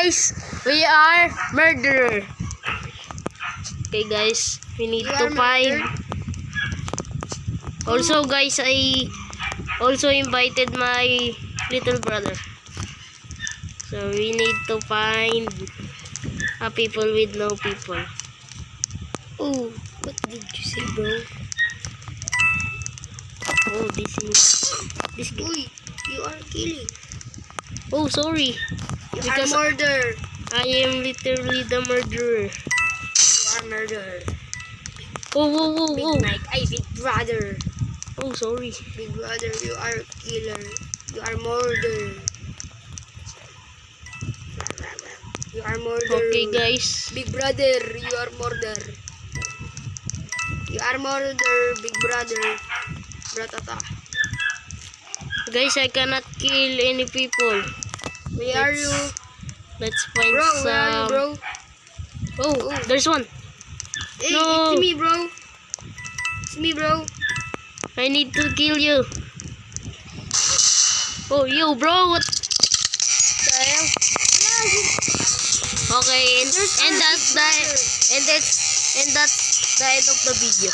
guys, we are murderer. Okay guys, we need to find. Also guys, I also invited my little brother. So we need to find a people with no people. Oh, what did you say, bro? Oh, this guy. Uy, you are killing. Oh, sorry. You Because are murder. I am literally the murderer. You are murder. Oh, whoa, whoa, Big whoa. Mike, big brother. Oh, sorry. Big brother, you are killer. You are murder. You are murder. Okay guys. Big brother, you are murder. You are murder, big brother. Bratata. Guys, I cannot kill any people. Where are you? Let's find Bro, some. where are you, bro? Oh, there's one. Hey, No. it's me, bro. It's me, bro. I need to kill you. Oh, you, bro. What the hell? Okay, and that's the end of the video.